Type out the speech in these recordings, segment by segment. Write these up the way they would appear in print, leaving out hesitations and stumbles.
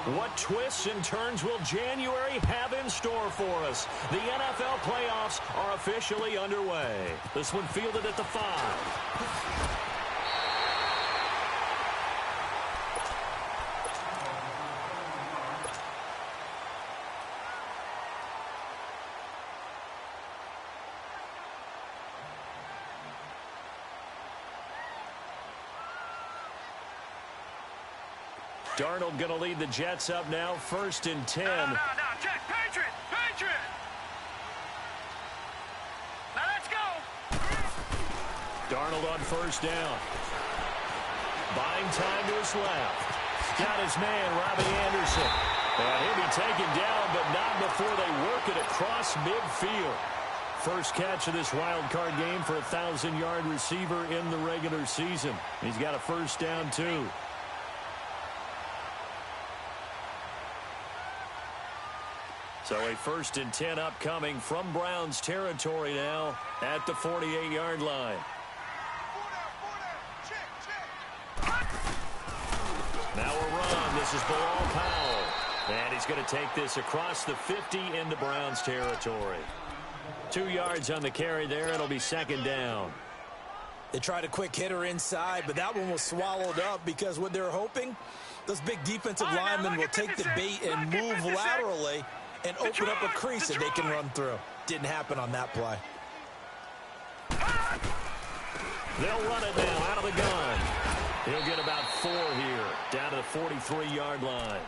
What twists and turns will January have in store for us? The NFL playoffs are officially underway. This one fielded at the 5. Darnold going to lead the Jets up now, 1st and 10. No, check, Patriot! Now let's go! Darnold on 1st down. Buying time to his left. Got his man, Robbie Anderson. And he'll be taken down, but not before they work it across midfield. First catch of this wild card game for a 1,000-yard receiver in the regular season. He's got a 1st down, too. So a 1st and 10 upcoming from Browns territory now at the 48-yard line. Now a run. This is Bilal Powell. And he's going to take this across the 50 into Browns territory. 2 yards on the carry there. It'll be 2nd down. They tried a quick hitter inside, but that one was swallowed up because what they're hoping, those big defensive linemen will take the bait and move laterally and open up a crease that they can run through. Didn't happen on that play. They'll run it now out of the gun. He'll get about 4 here, down to the 43-yard line.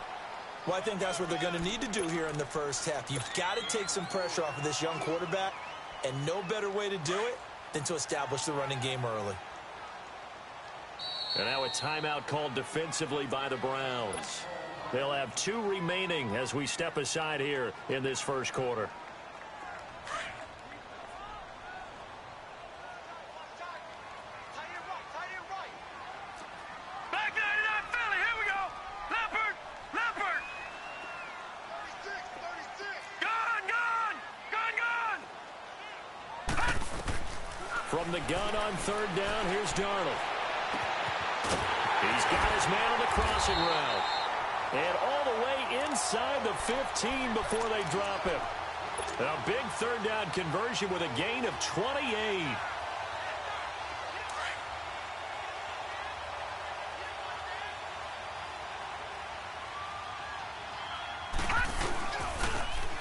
Well, I think that's what they're going to need to do here in the first half. You've got to take some pressure off of this young quarterback, and no better way to do it than to establish the running game early. And now a timeout called defensively by the Browns. They'll have 2 remaining as we step aside here in this first quarter. Back 99 Philly, here we go. Leopard. Gun. From the gun on 3rd down, here's Darnold. He's got his man on the crossing route. And all the way inside the 15 before they drop him. A big 3rd down conversion with a gain of 28.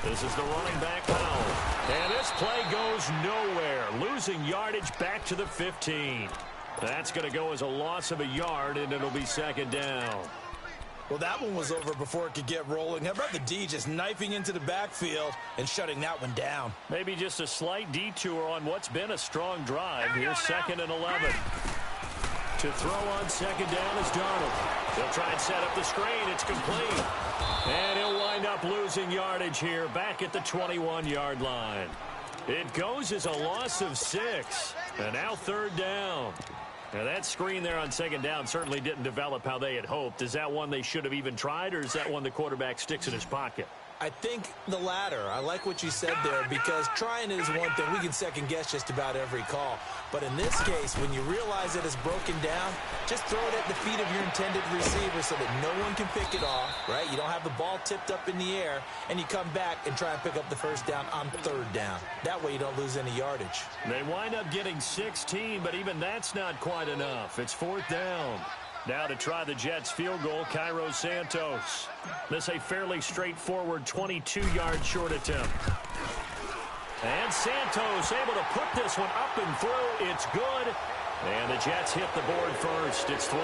This is the running back Powell. And this play goes nowhere. Losing yardage back to the 15. That's going to go as a loss of a yard, and it'll be 2nd down. Well, that one was over before it could get rolling. How about the D just knifing into the backfield and shutting that one down? Maybe just a slight detour on what's been a strong drive. Here's 2nd and 11. To throw on 2nd down is Darnold. They'll try and set up the screen. It's complete. And he'll wind up losing yardage here back at the 21-yard line. It goes as a loss of 6. And now 3rd down. Now, that screen there on 2nd down certainly didn't develop how they had hoped. Is that one they should have even tried, or is that one the quarterback sticks in his pocket? I think the latter. I like what you said there, because trying it is one thing. We can second-guess just about every call. But in this case, when you realize that it's broken down, just throw it at the feet of your intended receiver so that no one can pick it off, right? You don't have the ball tipped up in the air, and you come back and try and pick up the 1st down on 3rd down. That way you don't lose any yardage. They wind up getting 16, but even that's not quite enough. It's 4th down. Now to try the Jets field goal, Cairo Santos. This a fairly straightforward 22-yard short attempt. And Santos able to put this one up and through. It's good. And the Jets hit the board first. It's 3-0.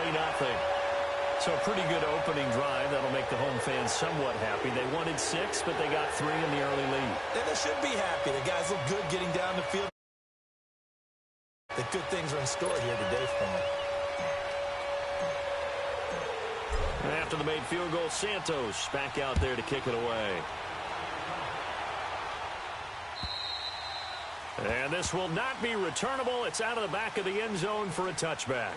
So a pretty good opening drive. That'll make the home fans somewhat happy. They wanted 6, but they got 3 in the early lead. And they should be happy. The guys look good getting down the field. The good things are in store here today for them. And after the made field goal, Santos back out there to kick it away. And this will not be returnable. It's out of the back of the end zone for a touchback.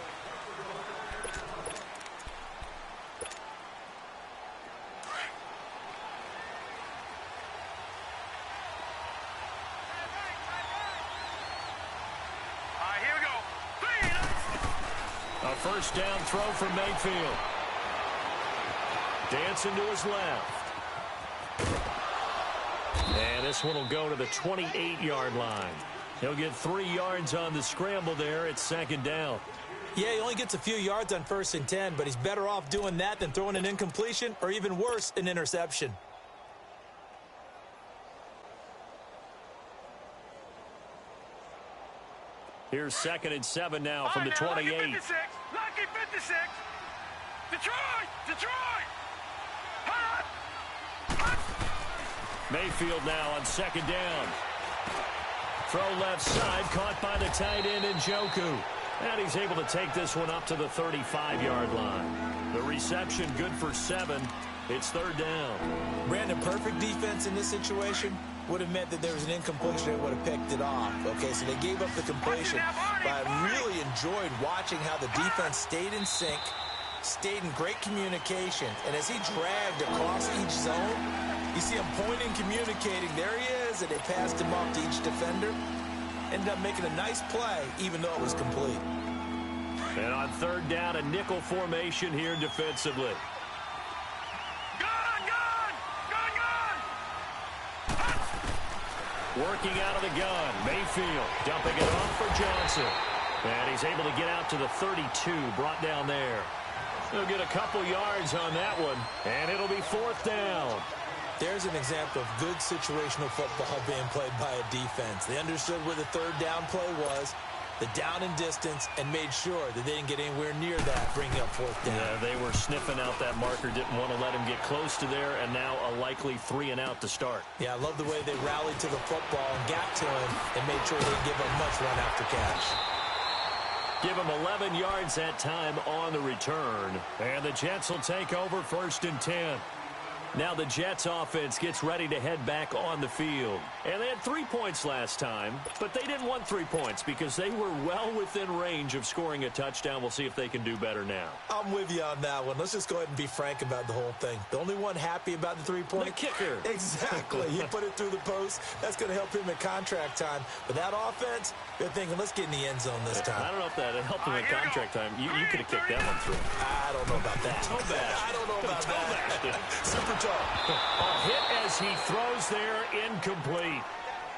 Here we go. A 1st down throw from Mayfield. Dancing to his left. And this one will go to the 28-yard line. He'll get 3 yards on the scramble there. It's second down. Yeah, he only gets a few yards on 1st and 10, but he's better off doing that than throwing an incompletion or even worse, an interception. Here's 2nd and 7 now from the 28. Lucky 56. Lucky 56. Detroit! Detroit! Hot! Mayfield now on 2nd down. Throw left side, caught by the tight end Njoku. And he's able to take this one up to the 35-yard line. The reception good for 7. It's 3rd down. Brandon, perfect defense in this situation would have meant that there was an incompletion. They would have picked it off. Okay, so they gave up the completion. But I really enjoyed watching how the defense stayed in sync, stayed in great communication. And as he dragged across each zone, you see him pointing, communicating. There he is, and they passed him off to each defender. Ended up making a nice play, even though it was complete. And on 3rd down, a nickel formation here defensively. Working out of the gun, Mayfield dumping it off for Johnson. And he's able to get out to the 32, brought down there. He'll get a couple yards on that one, and it'll be 4th down. There's an example of good situational football being played by a defense. They understood where the 3rd down play was, the down and distance, and made sure that they didn't get anywhere near that, bringing up 4th down. Yeah, they were sniffing out that marker, didn't want to let him get close to there, and now a likely 3 and out to start. Yeah, I love the way they rallied to the football and got to him and made sure they didn't give him much run after catch. Give him 11 yards that time on the return, and the Jets will take over 1st and 10. Now the Jets offense gets ready to head back on the field. And they had 3 points last time, but they didn't want 3 points because they were well within range of scoring a touchdown. We'll see if they can do better now. I'm with you on that one. Let's just go ahead and be frank about the whole thing. The only one happy about the 3-point? The kicker. Exactly. He put it through the post. That's going to help him in contract time. But that offense, they're thinking, let's get in the end zone this time. I don't know if that helped him in contract time. You could have kicked that one through. I don't know about that. I don't know about that. Super a hit as he throws there, incomplete.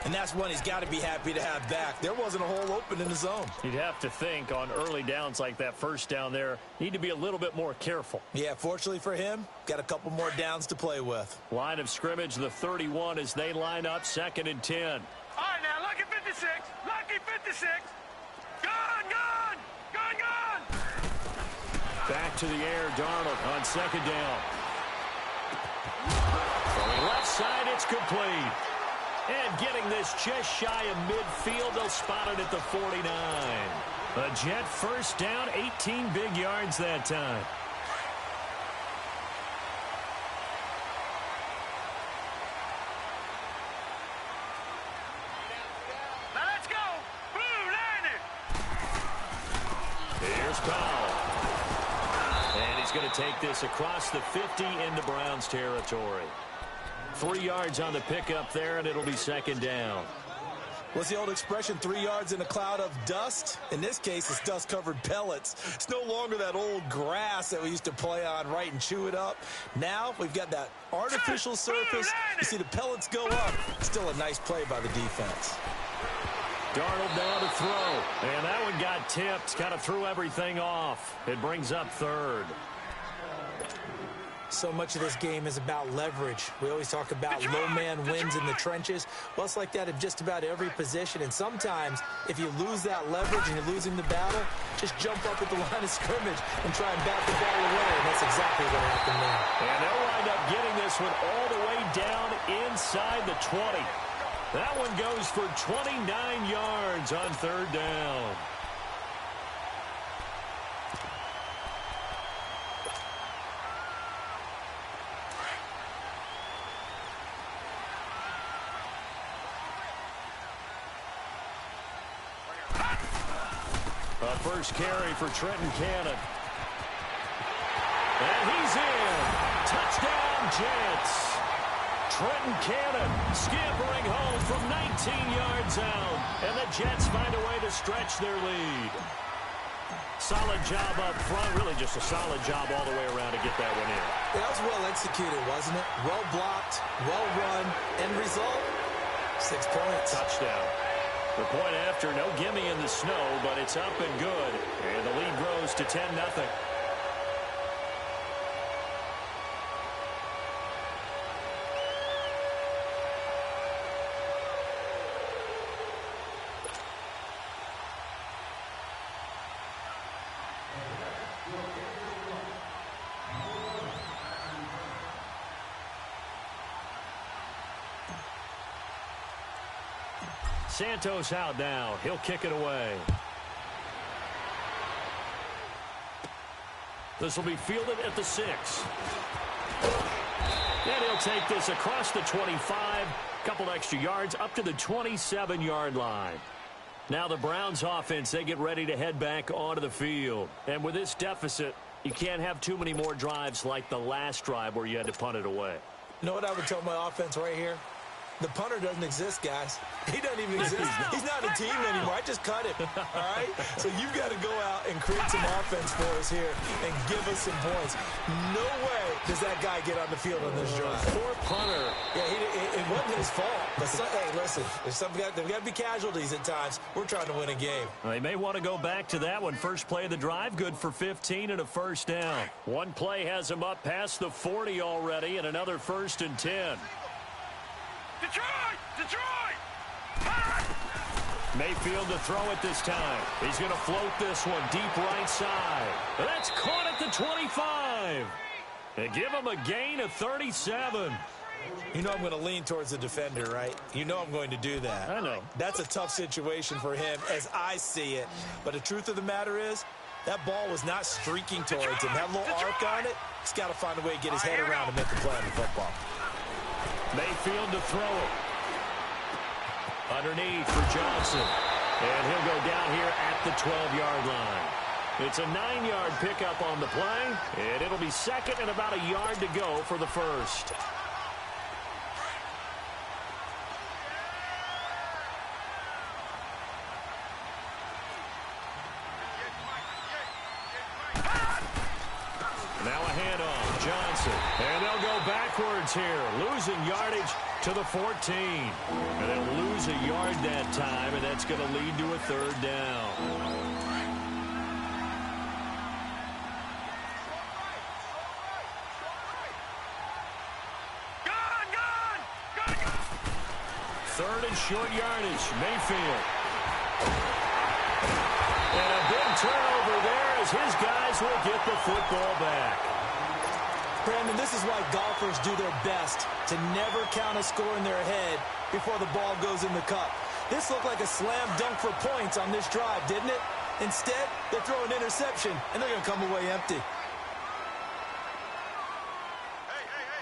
And that's one he's got to be happy to have back. There wasn't a hole open in the zone. You'd have to think on early downs like that 1st down there, need to be a little bit more careful. Yeah, fortunately for him, got a couple more downs to play with. Line of scrimmage, the 31 as they line up 2nd and 10. All right, now, lucky 56. Lucky 56. Gone. Back to the air, Darnold on 2nd down. Throwing left side, it's complete. And getting this just shy of midfield, they'll spot it at the 49. A Jet 1st down, 18 big yards that time. Now let's go. Blue landed. Here's Powell. And he's going to take this across the 50 into Browns territory. 3 yards on the pickup there, and it'll be 2nd down. What's the old expression, 3 yards in a cloud of dust? In this case, it's dust-covered pellets. It's no longer that old grass that we used to play on, right, and chew it up. Now we've got that artificial surface. You see the pellets go up. Still a nice play by the defense. Darnold now to throw. And that one got tipped. Kind of threw everything off. It brings up 3rd. So much of this game is about leverage. We always talk about low man wins in the trenches. Well, it's like that in just about every position. And sometimes, if you lose that leverage and you're losing the battle, just jump up at the line of scrimmage and try and bat the ball away. And that's exactly what happened there. And they'll wind up getting this one all the way down inside the 20. That one goes for 29 yards on 3rd down. First carry for Trenton Cannon. And he's in. Touchdown, Jets. Trenton Cannon scampering home from 19 yards out. And the Jets find a way to stretch their lead. Solid job up front, really just a solid job all the way around to get that one in. That was well executed, wasn't it? Well blocked, well run. End result, 6 points. Touchdown. The point after, no gimme in the snow, but it's up and good. And the lead grows to 10-0. Santos out now. He'll kick it away. This will be fielded at the 6. And he'll take this across the 25. Couple extra yards up to the 27-yard line. Now the Browns offense, they get ready to head back onto the field. And with this deficit, you can't have too many more drives like the last drive where you had to punt it away. You know what I would tell my offense right here? The punter doesn't exist, guys. He doesn't even exist. He's not a team anymore. I just cut him, all right? So you've got to go out and create some offense for us here and give us some points. No way does that guy get on the field on this drive. Poor punter. Yeah, it wasn't his fault. But hey, listen, there's got to be casualties at times. We're trying to win a game. They may want to go back to that one. First play of the drive, good for 15 and a first down. One play has him up past the 40 already, and another 1st and 10. Detroit! Detroit! Mayfield to throw it this time. He's going to float this one deep right side. That's caught at the 25. And give him a gain of 37. You know I'm going to lean towards the defender, right? You know I'm going to do that. I know. That's a tough situation for him as I see it. But the truth of the matter is, that ball was not streaking towards him. That little arc on it, he's got to find a way to get his head around and make the play on the football. Mayfield to throw it. Underneath for Johnson. And he'll go down here at the 12-yard line. It's a 9-yard pickup on the play, and it'll be second and about a yard to go for the first. Now a handoff, Johnson. And they'll go backwards here, losing yardage to the 14. And they'll lose a yard that time, and that's going to lead to a 3rd down. Third and short yardage, Mayfield. And a big turnover there as his guys will get the football back. Brandon, this is why golfers do their best to never count a score in their head before the ball goes in the cup. This looked like a slam dunk for points on this drive, didn't it? Instead, they throw an interception, and they're going to come away empty.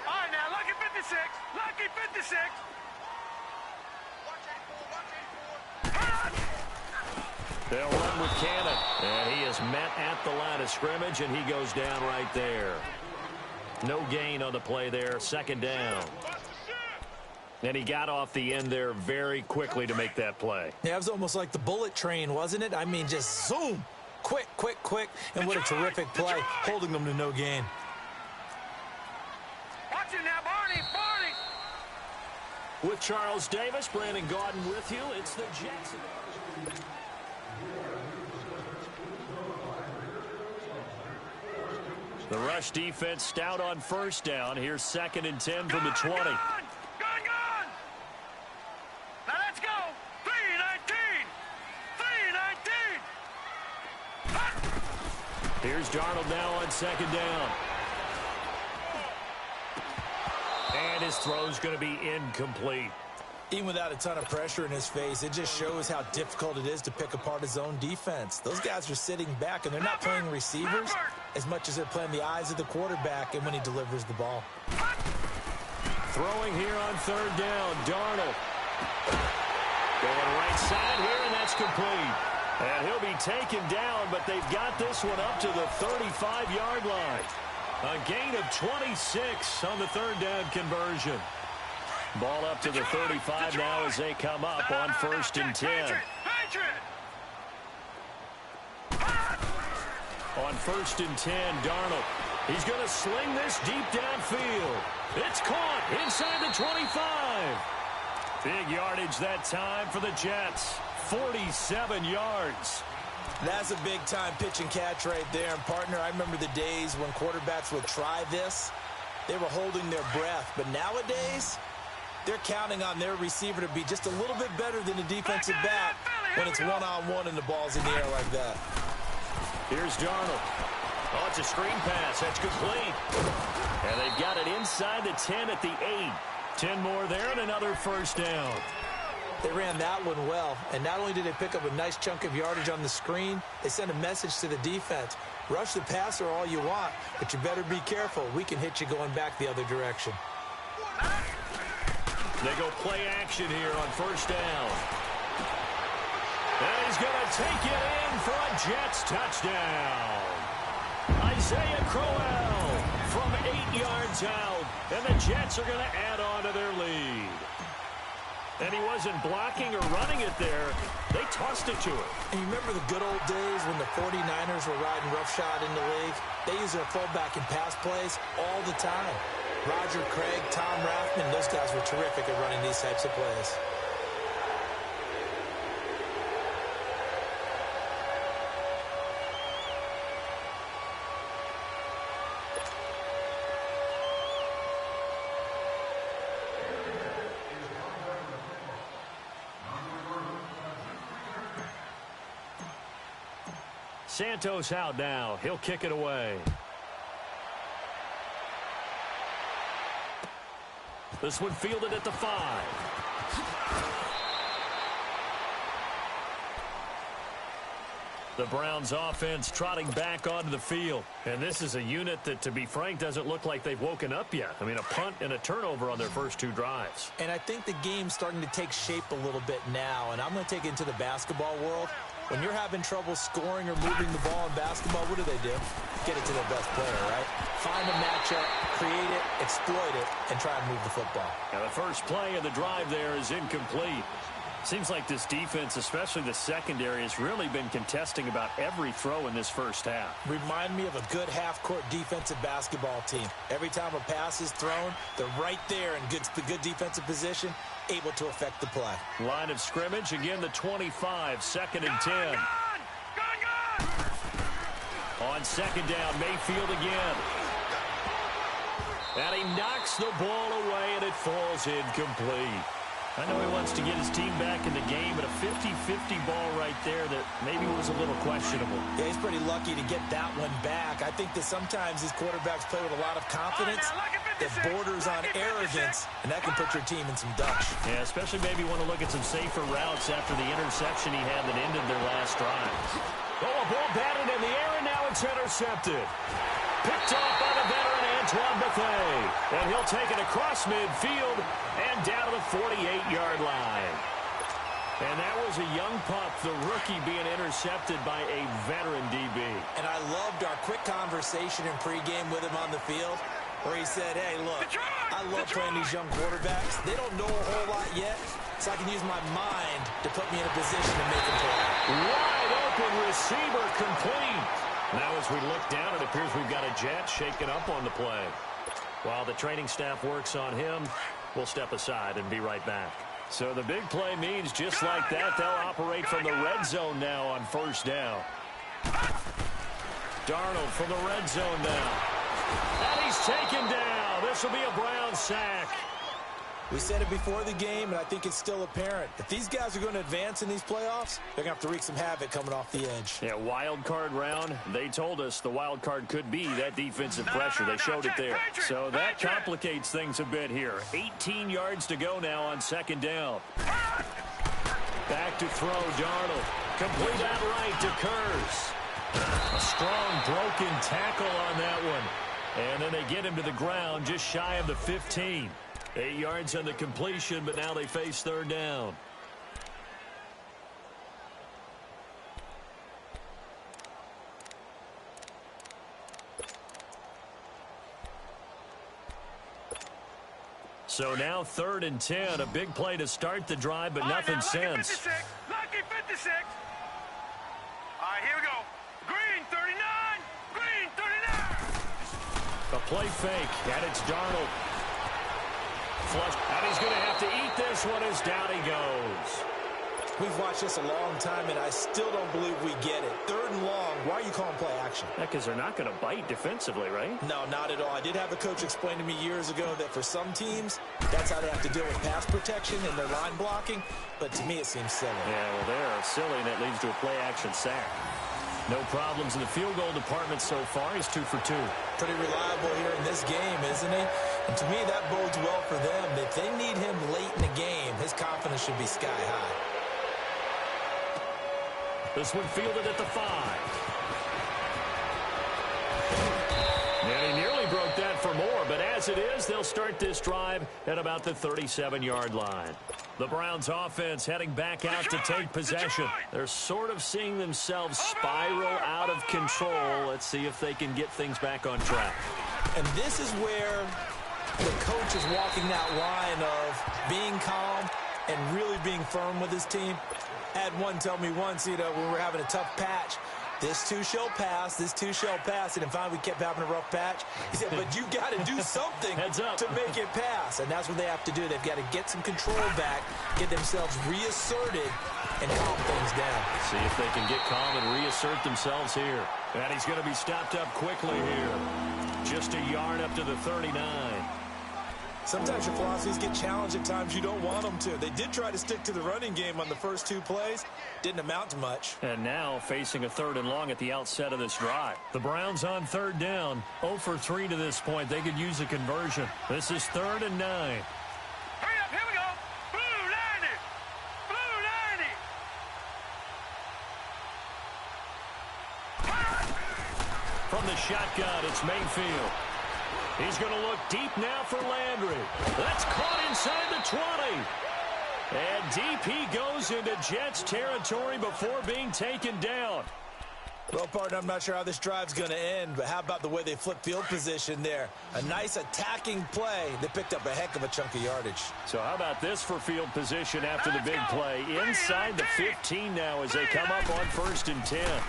All right, now, lucky 56. Lucky 56. They'll run with Cannon. And he is met at the line of scrimmage, and he goes down right there. No gain on the play there. 2nd down. And he got off the end there very quickly to make that play. Yeah, it was almost like the bullet train, wasn't it? I mean, just zoom. Quick, quick, quick. And what a terrific play, holding them to no gain. Watch it now, Barney. Barney. With Charles Davis, Brandon Gaudin with you. It's the Jets. The rush defense stout on 1st down. Here's 2nd and 10 from the 20. Gone. Now let's go. 3-19. 3-19. Here's Darnold now on 2nd down. And his throw's going to be incomplete. Even without a ton of pressure in his face, it just shows how difficult it is to pick apart his own defense. Those guys are sitting back, and they're not playing receivers as much as they're playing the eyes of the quarterback and when he delivers the ball. Throwing here on 3rd down, Darnold. Going right side here, and that's complete. And he'll be taken down, but they've got this one up to the 35-yard line. A gain of 26 on the 3rd down conversion. Ball up to the 35 now as they come up on 1st and 10. On 1st and 10, Darnold. He's going to sling this deep downfield. It's caught inside the 25. Big yardage that time for the Jets. 47 yards. That's a big-time pitch and catch right there. And, partner, I remember the days when quarterbacks would try this. They were holding their breath. But nowadays, they're counting on their receiver to be just a little bit better than the defensive back when it's one-on-one and the ball's in the air like that. Here's Darnold. Oh, it's a screen pass. That's complete. And they've got it inside the 10 at the 8. 10 more there and another first down. They ran that one well, and not only did they pick up a nice chunk of yardage on the screen, they sent a message to the defense. Rush the passer all you want, but you better be careful. We can hit you going back the other direction. They go play action here on first down. And he's going to take it in for a Jets touchdown. Isaiah Crowell from 8 yards out, and the Jets are going to add on to their lead. And he wasn't blocking or running it there. They tossed it to him. And you remember the good old days when the 49ers were riding roughshod in the league? They used their fullback in pass plays all the time. Roger Craig, Tom Rathman, those guys were terrific at running these types of plays. Santos out now. He'll kick it away. This one fielded at the 5. The Browns offense trotting back onto the field. And this is a unit that, to be frank, doesn't look like they've woken up yet. I mean, a punt and a turnover on their first 2 drives. And I think the game's starting to take shape a little bit now. And I'm going to take it into the basketball world. When you're having trouble scoring or moving the ball in basketball, what do? Get it to their best player, right? Find a matchup, create it, exploit it, and try and move the football. Now, the first play of the drive there is incomplete. Seems like this defense, especially the secondary, has really been contesting about every throw in this first half. Remind me of a good half-court defensive basketball team. Every time a pass is thrown, they're right there in good defensive position, able to affect the play. Line of scrimmage, again the 25, 2nd and 10. On second down, Mayfield again. And he knocks the ball away, and it falls incomplete. I know he wants to get his team back in the game, but a 50-50 ball right there that maybe was a little questionable. Yeah, he's pretty lucky to get that one back. I think that sometimes these quarterbacks play with a lot of confidence that borders on arrogance, and that can put your team in some dutch. Yeah, especially maybe want to look at some safer routes after the interception he had that ended their last drive. Oh, a ball batted in the air, and now it's intercepted. Picked off by the veteran Antoine Bethea. And he'll take it across midfield and down to the 48-yard line. And that was a young pup, the rookie, being intercepted by a veteran DB. And I loved our quick conversation in pregame with him on the field, where he said, hey, look, I love playing these young quarterbacks. They don't know a whole lot yet, so I can use my mind to put me in a position to make them play. Wide open receiver complete. Now as we look down, it appears we've got a Jet shaken up on the play. While the training staff works on him, we'll step aside and be right back. So the big play means just like that, they'll operate from the red zone now on first down. Darnold from the red zone now. And he's taken down. This will be a Brown sack. We said it before the game, and I think it's still apparent. If these guys are going to advance in these playoffs, they're going to have to wreak some havoc coming off the edge. Yeah, wild card round. They told us the wild card could be that defensive pressure. They showed it there. So that complicates things a bit here. 18 yards to go now on second down. Back to throw, Darnold. Complete that right to Kurz. A strong broken tackle on that one. And then they get him to the ground just shy of the 15. 8 yards on the completion, but now they face third down. So now 3rd and 10, a big play to start the drive, but nothing since. Lucky 56. All right, here we go. Green, 39. play fake, and it's Darnold. Flush, and he's going to have to eat this one as down he goes. We've watched this a long time, and I still don't believe we get it. 3rd and long, why are you calling play action? Yeah, because they're not going to bite defensively, right? No, not at all. I did have a coach explain to me years ago that for some teams, that's how they have to deal with pass protection and their line blocking, but to me it seems silly. Yeah, well, they're silly, and that leads to a play action sack. No problems in the field goal department so far. He's 2 for 2. Pretty reliable here in this game, isn't he? And to me, that bodes well for them. If they need him late in the game, his confidence should be sky high. This one fielded at the 5. And he nearly broke that for more, but as it is, they'll start this drive at about the 37-yard line. The Browns offense heading back out to take possession. They're sort of seeing themselves spiral out of control. Let's see if they can get things back on track. And this is where the coach is walking that line of being calm and really being firm with his team. I had one tell me once, when we were having a tough patch, this too shall pass, this too shall pass. And finally we kept having a rough patch. He said, but you got to do something to make it pass. And that's what they have to do. They've got to get some control back, get themselves reasserted, and calm things down. See if they can get calm and reassert themselves here. And he's going to be stopped up quickly here. Just a yard up to the 39. Sometimes your philosophies get challenged at times you don't want them to. They did try to stick to the running game on the first 2 plays. Didn't amount to much. And now facing a 3rd and long at the outset of this drive. The Browns on 3rd down. 0 for 3 to this point. They could use a conversion. This is 3rd and 9. Hurry up, here we go. Blue 90. Blue 90. From the shotgun, it's Mayfield. He's going to look deep now for Landry. That's caught inside the 20. And deep he goes into Jets territory before being taken down. Well, partner, I'm not sure how this drive's going to end, but how about the way they flip field position there? A nice attacking play. They picked up a heck of a chunk of yardage. So how about this for field position after the big play? Inside the 15 now as they come up on 1st and 10.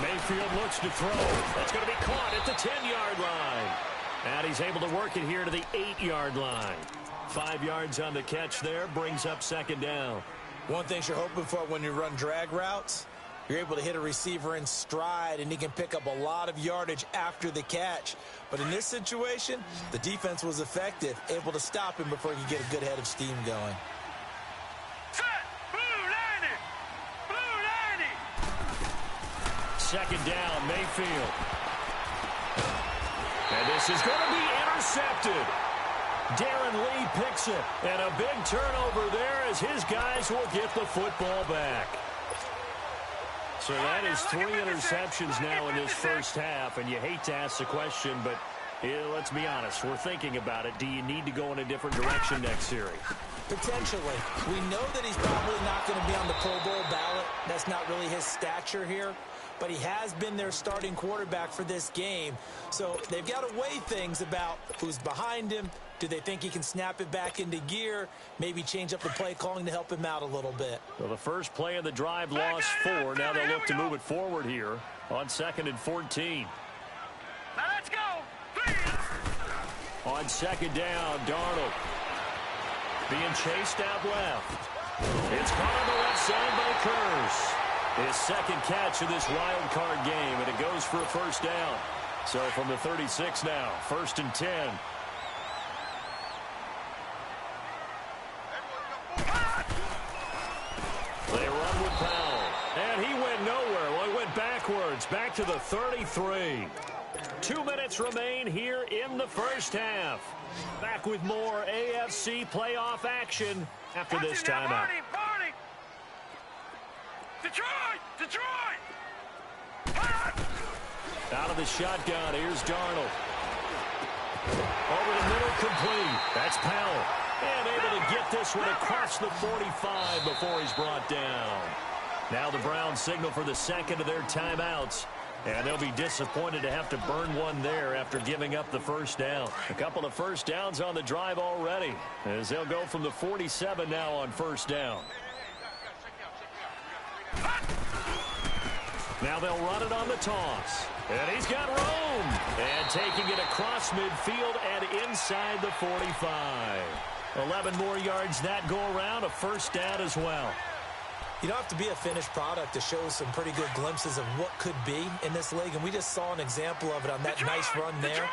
Mayfield looks to throw. That's going to be caught at the 10-yard line. And he's able to work it here to the 8-yard line. 5 yards on the catch there, brings up 2nd down. One thing you're hoping for when you run drag routes, you're able to hit a receiver in stride, and he can pick up a lot of yardage after the catch. But in this situation, the defense was effective, able to stop him before he could get a good head of steam going. Second down, Mayfield. And this is going to be intercepted. Darren Lee picks it. And a big turnover there as his guys will get the football back. So that is 3 interceptions now in this first half. And you hate to ask the question, but let's be honest. We're thinking about it. Do you need to go in a different direction next series? Potentially. We know that he's probably not going to be on the Pro Bowl ballot. That's not really his stature here. But he has been their starting quarterback for this game. So they've got to weigh things about who's behind him. Do they think he can snap it back into gear? Maybe change up the play calling to help him out a little bit. Well, the first play of the drive lost 4. Now they'll look to move it forward here on 2nd and 14. Now let's go. Please. On 2nd down, Darnold. Being chased out left. It's caught on the left side by Kurz. His 2nd catch of this wild card game, and it goes for a 1st down. So from the 36 now, 1st and 10. They run with Powell, and he went nowhere. Well, he went backwards, back to the 33. 2 minutes remain here in the first half. Back with more AFC playoff action after this timeout. Detroit! Out of the shotgun, here's Darnold. Over the middle, complete. That's Powell. And able to get this one across the 45 before he's brought down. Now the Browns signal for the 2nd of their timeouts. And they'll be disappointed to have to burn one there after giving up the 1st down. A couple of 1st downs on the drive already, as they'll go from the 47 now on 1st down. Now they'll run it on the toss. And he's got room. And taking it across midfield and inside the 45. 11 more yards that go around, a first down as well. You don't have to be a finished product to show some pretty good glimpses of what could be in this league, and we just saw an example of it on that nice run there.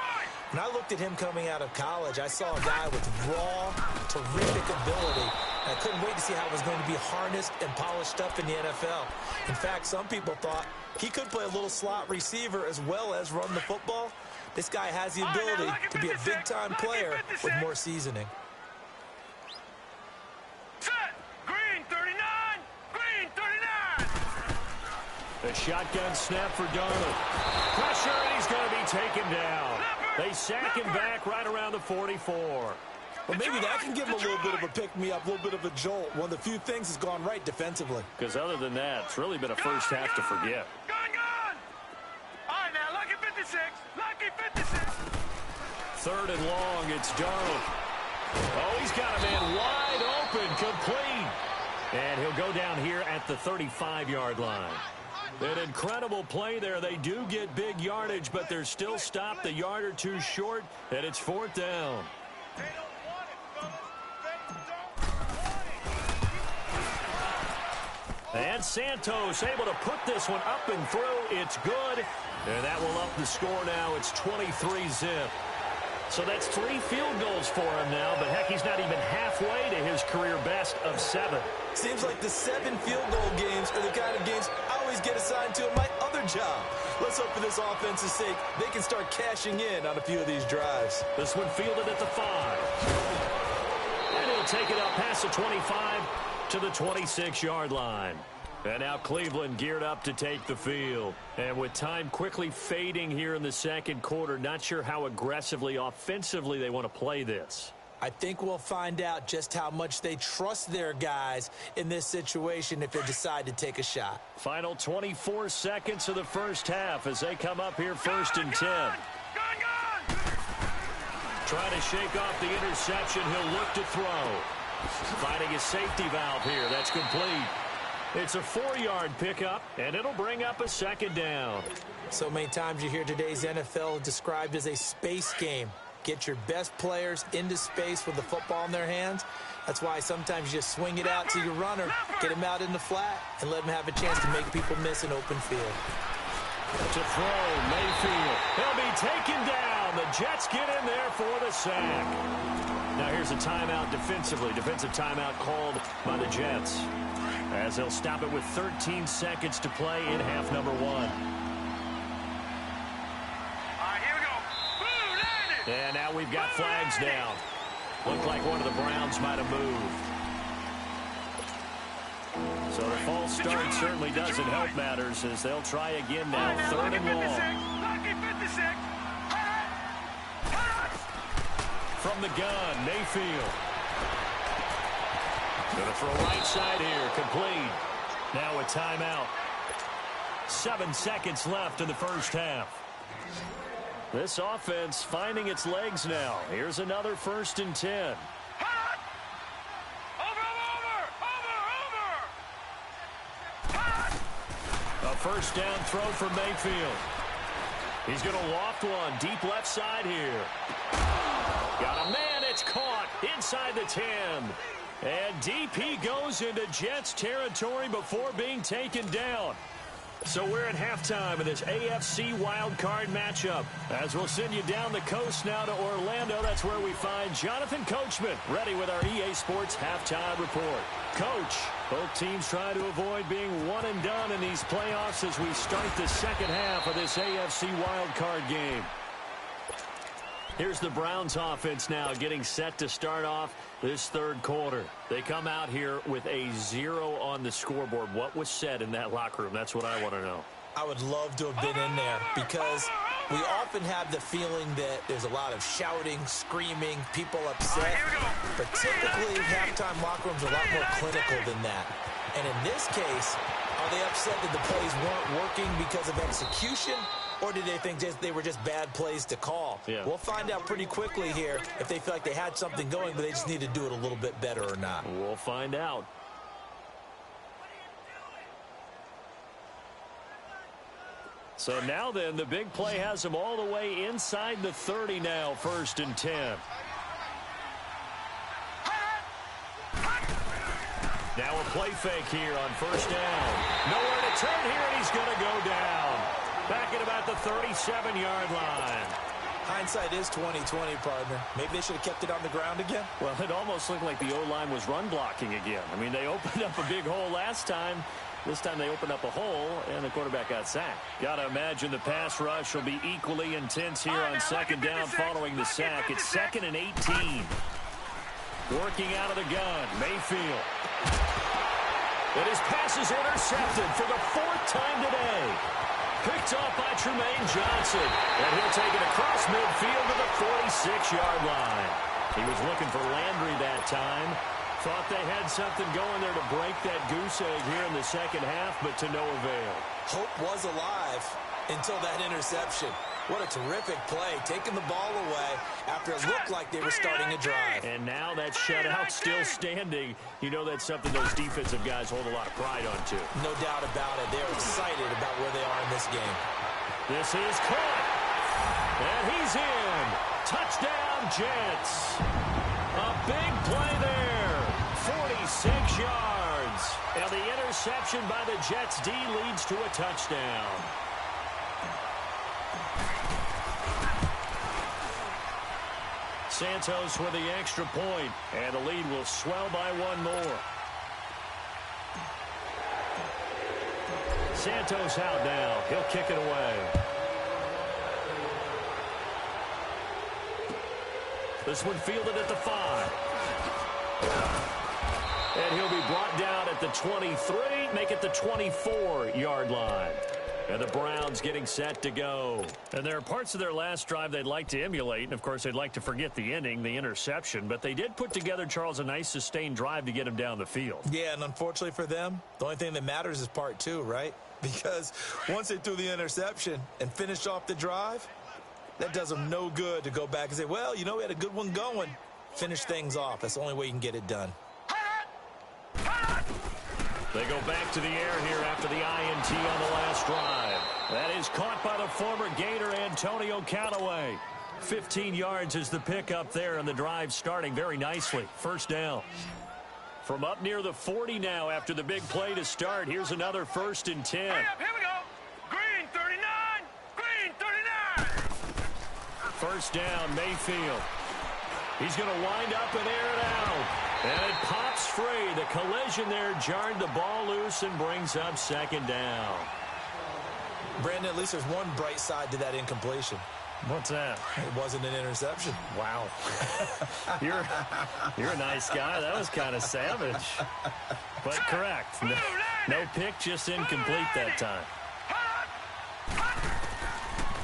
When I looked at him coming out of college, I saw a guy with raw, terrific ability, and I couldn't wait to see how it was going to be harnessed and polished up in the NFL. In fact, some people thought he could play a little slot receiver as well as run the football. This guy has the ability to be a big-time player with more seasoning. A shotgun snap for Darnold. Pressure, and he's going to be taken down. They sack him back right around the 44. Well, maybe that can give him a little bit of a pick-me-up, a little bit of a jolt. One of the few things has gone right defensively. Because other than that, it's really been a first half to forget. Gone! All right, now, lucky 56. Lucky 56. Third and long, it's Darnold. Oh, he's got a man wide open, complete. And he'll go down here at the 35-yard line. An incredible play there. They do get big yardage, but they're still stopped a yard or two short, and it's fourth down. And Santos able to put this one up and through. It's good, and that will up the score now. It's 23-zip. So that's 3 field goals for him now, but heck, he's not even halfway to his career best of 7. Seems like the 7 field goal games are the kind of games I always get assigned to in my other job. Let's hope for this offense's sake they can start cashing in on a few of these drives. This one fielded at the 5. And he'll take it up past the 25 to the 26-yard line. And now Cleveland geared up to take the field. And with time quickly fading here in the second quarter, not sure how aggressively, offensively they want to play this. I think we'll find out just how much they trust their guys in this situation if they decide to take a shot. Final 24 seconds of the first half as they come up here first and 10. Trying to shake off the interception. He'll look to throw. Finding a safety valve here. That's complete. It's a 4-yard pickup, and it'll bring up a second down. So many times you hear today's NFL described as a space game. Get your best players into space with the football in their hands. That's why sometimes you just swing it out to your runner, get him out in the flat, and let him have a chance to make people miss an open field. To throw, Mayfield. He'll be taken down. The Jets get in there for the sack. Now here's a timeout defensively. Defensive timeout called by the Jets, as they'll stop it with 13 seconds to play in half number 1. All right, here we go. Boom, and now we've got flags down. Looked like one of the Browns might have moved. So the false start certainly doesn't help matters as they'll try again now. Third and long. Lucky 56. From the gun, Mayfield. Going to throw right side here, complete. Now a timeout. 7 seconds left in the first half. This offense finding its legs now. Here's another first and 10. A first down throw for Mayfield. He's going to loft one deep left side here. Got a man, it's caught inside the 10. And deep he goes into Jets territory before being taken down. So we're at halftime of this AFC wildcard matchup. As we'll send you down the coast now to Orlando, that's where we find Jonathan Coachman ready with our EA Sports halftime report. Coach, both teams try to avoid being one and done in these playoffs as we start the second half of this AFC wildcard game. Here's the Browns offense now getting set to start off this third quarter. They come out here with a 0 on the scoreboard. What was said in that locker room? That's what I want to know. I would love to have been in there because we often have the feeling that there's a lot of shouting, screaming, people upset. But typically, halftime locker rooms are a lot more clinical than that. And in this case, are they upset that the plays weren't working because of execution? Or did they think they were just bad plays to call? Yeah. We'll find out pretty quickly here if they feel like they had something going, but they just need to do it a little bit better or not. We'll find out. So now then, the big play has them all the way inside the 30 now, 1st and 10. Now a play fake here on 1st down. Nowhere to turn here, and he's going to go down. Back at about the 37-yard line. Hindsight is 20/20, partner. Maybe they should have kept it on the ground again. Well, it almost looked like the O-line was run blocking again. I mean, they opened up a big hole last time. This time they opened up a hole, and the quarterback got sacked. Got to imagine the pass rush will be equally intense here on 2nd down following the sack. It's 2nd and 18. Working out of the gun, Mayfield. And his pass is intercepted for the 4th time today. Picked off by Tremaine Johnson. And he'll take it across midfield to the 46-yard line. He was looking for Landry that time. Thought they had something going there to break that goose egg here in the 2nd half, but to no avail. Hope was alive until that interception. What a terrific play, taking the ball away after it looked like they were starting a drive. And now that shutout still standing. You know that's something those defensive guys hold a lot of pride on, too. No doubt about it. They're excited about where they are in this game. This is caught. And he's in. Touchdown, Jets. A big play there. 46 yards. And the interception by the Jets D leads to a touchdown. Santos with the extra point, and the lead will swell by 1 more. Santos out now. He'll kick it away. This one fielded at the 5. And he'll be brought down at the 23, make it the 24-yard line. And the Browns getting set to go. And there are parts of their last drive they'd like to emulate. And, of course, they'd like to forget the ending, the interception. But they did put together, Charles, a nice sustained drive to get him down the field. Yeah, and unfortunately for them, the only thing that matters is part 2, right? Because once they threw the interception and finished off the drive, that does them no good to go back and say, well, you know, we had a good one going. Finish things off. That's the only way you can get it done. They go back to the air here after the INT on the last drive. That is caught by the former Gator Antonio Callaway. 15 yards is the pickup there, and the drive starting very nicely. 1st down. From up near the 40 now after the big play to start. Here's another 1st and 10. Hurry up, here we go. Green 39. Green 39. 1st down, Mayfield. He's going to wind up and air it out. And it pops free. The collision there jarred the ball loose and brings up 2nd down. Brandon, at least there's one bright side to that incompletion. What's that? It wasn't an interception. Wow. You're a nice guy. That was kind of savage. But correct. No pick, just incomplete that time.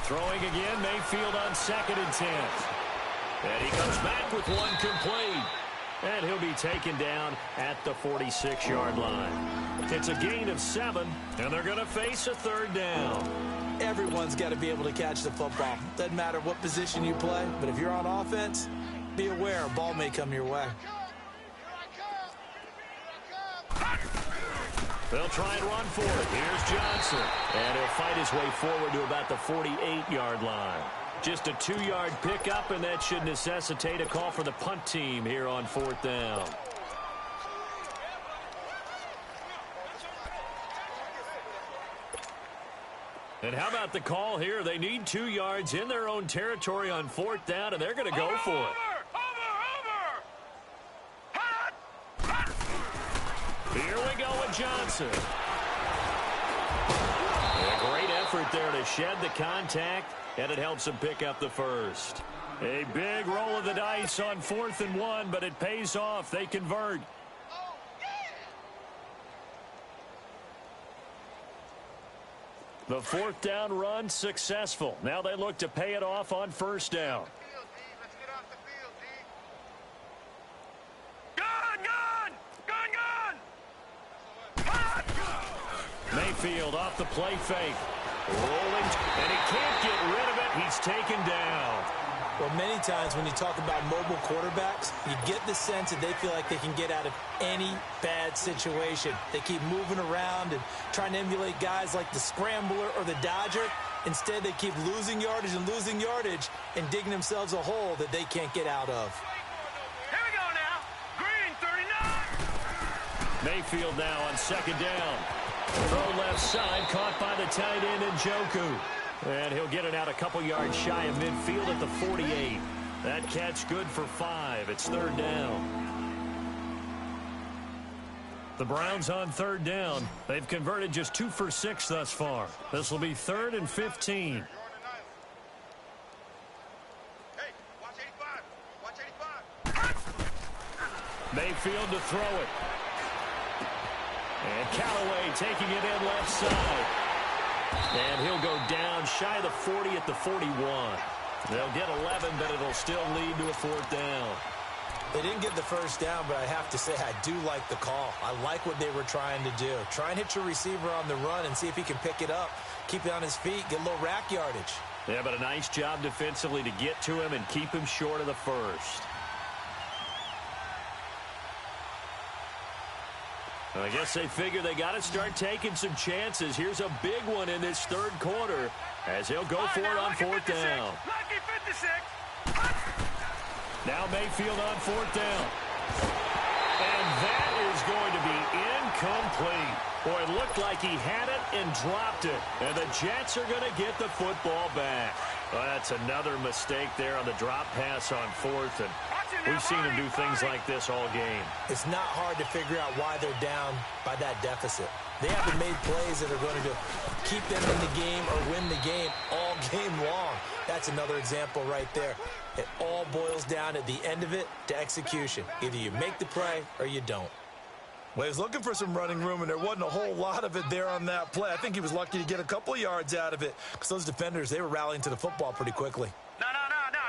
Throwing again, Mayfield on 2nd and 10. And he comes back with one complete. And he'll be taken down at the 46-yard line. It's a gain of 7, and they're going to face a 3rd down. Everyone's got to be able to catch the football. Doesn't matter what position you play, but if you're on offense, be aware a ball may come your way. They'll try and run for it. Here's Johnson. And he'll fight his way forward to about the 48-yard line. Just a 2-yard pickup, and that should necessitate a call for the punt team here on 4th down. And how about the call here? They need 2 yards in their own territory on 4th down, and they're going to go for it. Here we go with Johnson. A great effort there to shed the contact, and it helps him pick up the 1st. A big roll of the dice on 4th and 1, but it pays off. They convert. The 4th down run successful. Now they look to pay it off on 1st down. Mayfield off the play fake. Rolling, and he can't get rid of it. He's taken down. Well, many times when you talk about mobile quarterbacks, you get the sense that they feel like they can get out of any bad situation. They keep moving around and trying to emulate guys like the Scrambler or the Dodger. Instead, they keep losing yardage and digging themselves a hole that they can't get out of. Here we go now. Green, 39. Mayfield now on second down. Throw left side, caught by the tight end Njoku. And he'll get it out a couple yards shy of midfield at the 48. That catch good for 5. It's third down. The Browns on third down. They've converted just 2 for 6 thus far. This will be 3rd and 15. Hey, watch 85. Watch 85. Mayfield to throw it. And Callaway taking it in left side. And he'll go down shy of the 40 at the 41. They'll get 11, but it'll still lead to a 4th down. They didn't get the first down, but I have to say I do like the call. I like what they were trying to do. Try and hit your receiver on the run and see if he can pick it up. Keep it on his feet, get a little rack yardage. Yeah, but a nice job defensively to get to him and keep him short of the first. I guess they figure they got to start taking some chances. Here's a big one in this third quarter as he'll go for it on 4th down. Lucky 56. Now Mayfield on 4th down. And that is going to be incomplete. Boy, it looked like he had it and dropped it. And the Jets are going to get the football back. Well, that's another mistake there on the drop pass on 4th. And we've seen him do things like this all game. It's not hard to figure out why they're down by that deficit. They haven't made plays that are going to keep them in the game or win the game all game long. That's another example right there. It all boils down at the end of it to execution. Either you make the play or you don't. Well, he was looking for some running room, and there wasn't a whole lot of it there on that play. I think he was lucky to get a couple of yards out of it because those defenders, they were rallying to the football pretty quickly. No.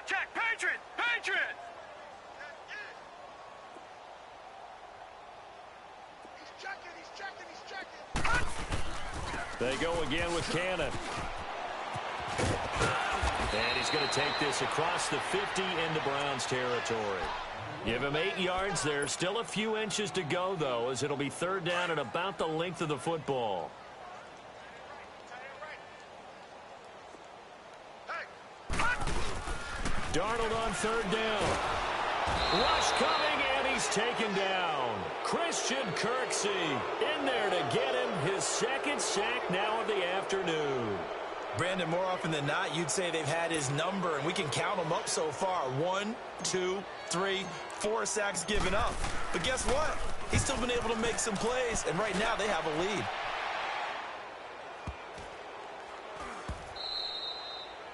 Check. Patriot. He's checking. They go again with Cannon. And he's going to take this across the 50 into Browns territory. Give him 8 yards there. Still a few inches to go, though, as it'll be 3rd down at about the length of the football. Darnold on 3rd down. Rush coming, and he's taken down. Christian Kirksey in there to get him his 2nd sack now of the afternoon. Brandon, more often than not, you'd say they've had his number, and we can count them up so far. 1, 2, 3, 4 sacks given up. But guess what? He's still been able to make some plays, and right now they have a lead.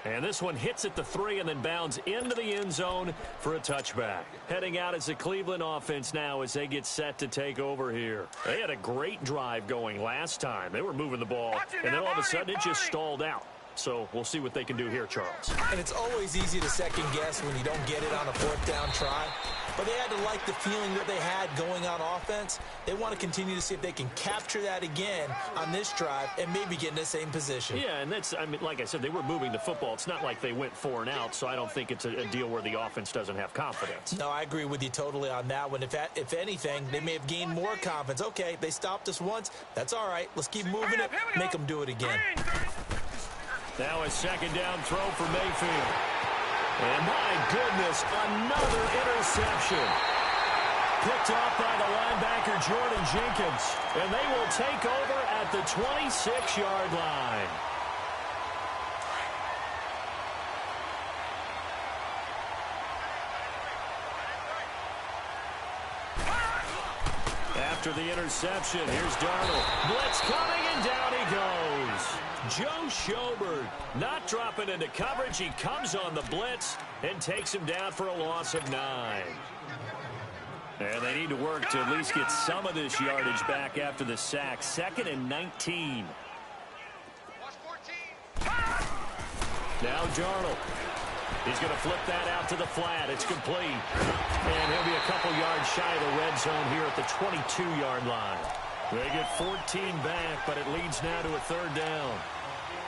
And this one hits at the 3 and then bounds into the end zone for a touchback. Heading out is the Cleveland offense now as they get set to take over here. They had a great drive going last time. They were moving the ball, and then all of a sudden it just stalled out. So we'll see what they can do here, Charles. And it's always easy to second guess when you don't get it on a 4th down try. But they had to like the feeling that they had going on offense. They want to continue to see if they can capture that again on this drive and maybe get in the same position. Yeah, and that's, I mean, like I said, they were moving the football. It's not like they went 4 and out, so I don't think it's a deal where the offense doesn't have confidence. No, I agree with you totally on that one. If anything, they may have gained more confidence. Okay, they stopped us once. That's all right. Let's keep moving it. Make them do it again. Now a 2nd down throw for Mayfield. And my goodness, another interception. Picked off by the linebacker, Jordan Jenkins. And they will take over at the 26-yard line. After the interception, here's Darnold. Blitz coming, and down he goes. Joe Schobert not dropping into coverage. He comes on the blitz and takes him down for a loss of 9. And they need to work to at least get some of this yardage back after the sack. 2nd and 19. Now Darnold. He's going to flip that out to the flat. It's complete. And he'll be a couple yards shy of the red zone here at the 22-yard line. They get 14 back, but it leads now to a 3rd down.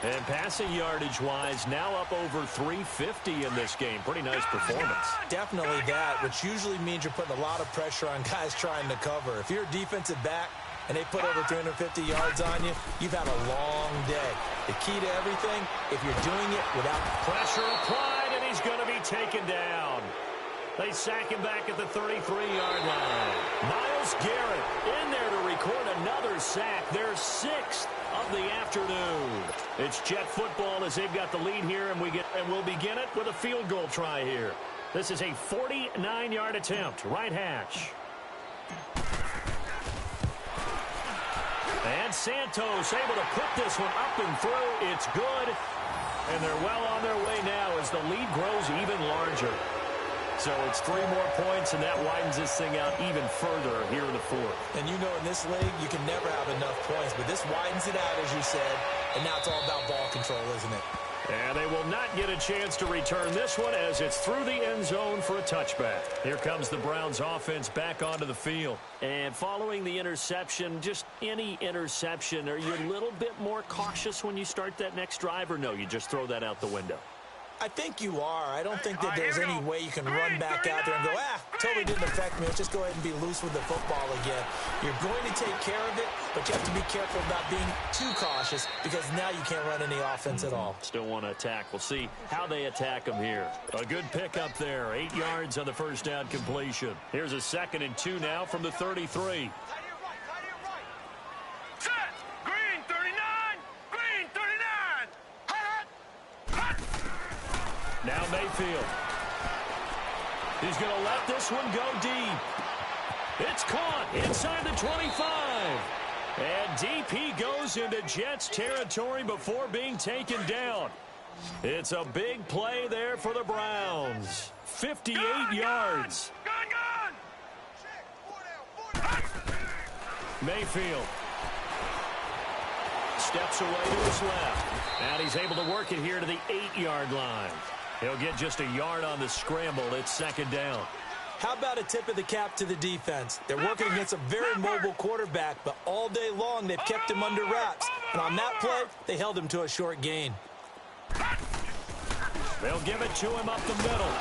And passing yardage-wise, now up over 350 in this game. Pretty nice performance. Definitely that, which usually means you're putting a lot of pressure on guys trying to cover. If you're a defensive back, and they put over 350 yards on you, you've had a long day. The key to everything, if you're doing it without pressure applied, and he's going to be taken down. They sack him back at the 33-yard line. Myles Garrett in there to record another sack, their 6th of the afternoon. It's Jet football as they've got the lead here, and we'll begin it with a field goal try here. This is a 49-yard attempt, right hash. And Santos able to put this one up and through. It's good. And they're well on their way now as the lead grows even larger. So it's 3 more points, and that widens this thing out even further here in the 4th. And you know in this league, you can never have enough points, but this widens it out, as you said, and now it's all about ball control, isn't it? And they will not get a chance to return this one as it's through the end zone for a touchback. Here comes the Browns offense back onto the field. And following the interception, just any interception, are you a little bit more cautious when you start that next drive, or no, you just throw that out the window? I think you are. I don't think that there's any way you can run back out there and go, totally didn't affect me. Let's just go ahead and be loose with the football again. You're going to take care of it, but you have to be careful about being too cautious because now you can't run any offense at all. Still want to attack. We'll see how they attack them here. A good pickup there. 8 yards on the first down completion. Here's a 2nd and 2 now from the 33. Now Mayfield. He's going to let this one go deep. It's caught inside the 25. And deep he goes into Jets territory before being taken down. It's a big play there for the Browns. 58 yards. Mayfield steps away to his left. And he's able to work it here to the 8-yard line. He'll get just a yard on the scramble. It's 2nd down. How about a tip of the cap to the defense? They're working against a very mobile quarterback, but all day long they've kept him under wraps. And on that play, they held him to a short gain. They'll give it to him up the middle.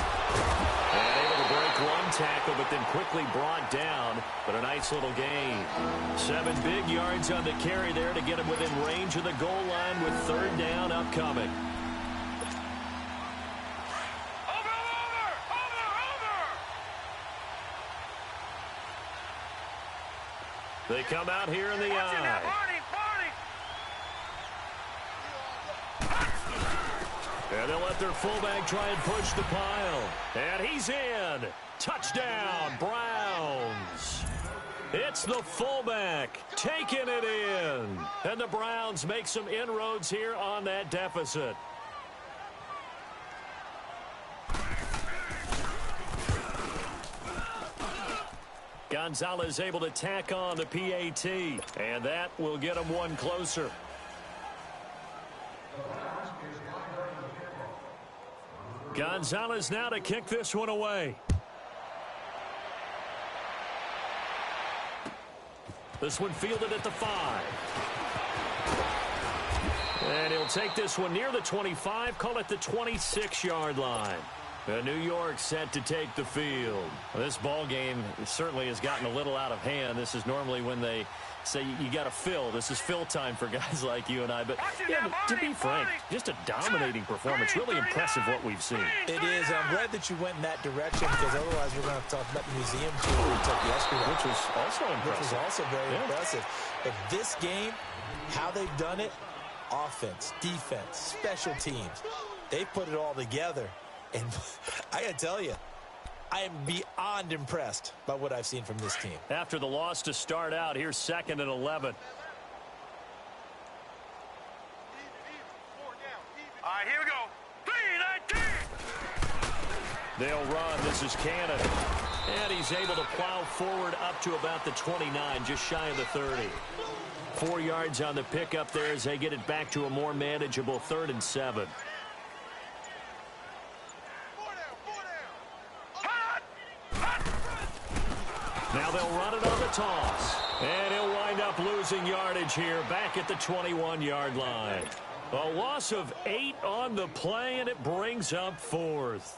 And able to break one tackle, but then quickly brought down. But a nice little gain. 7 big yards on the carry there to get him within range of the goal line with 3rd down upcoming. They come out here in the eye. And they'll let their fullback try and push the pile. And he's in. Touchdown, Browns. It's the fullback taking it in. And the Browns make some inroads here on that deficit. Gonzalez able to tack on the PAT, and that will get him one closer. Gonzalez now to kick this one away. This one fielded at the 5. And he'll take this one near the 25, call it the 26-yard line. New York set to take the field. This ball game certainly has gotten a little out of hand. This is normally when they say you got to fill. This is fill time for guys like you and I. But yeah, to be frank, just a dominating performance. Really impressive what we've seen. It is. I'm glad that you went in that direction because otherwise we're going to have to talk about the museum tour we took yesterday. Which was also impressive. Which was also very impressive. But this game, how they've done it, offense, defense, special teams, they put it all together. And I got to tell you, I am beyond impressed by what I've seen from this team. After the loss to start out, here's 2nd and 11. All right, here we go. 3-19. They'll run. This is Cannon. And he's able to plow forward up to about the 29, just shy of the 30. 4 yards on the pickup there as they get it back to a more manageable 3rd and 7. Now they'll run it on the toss. And he'll wind up losing yardage here back at the 21-yard line. A loss of 8 on the play, and it brings up 4th.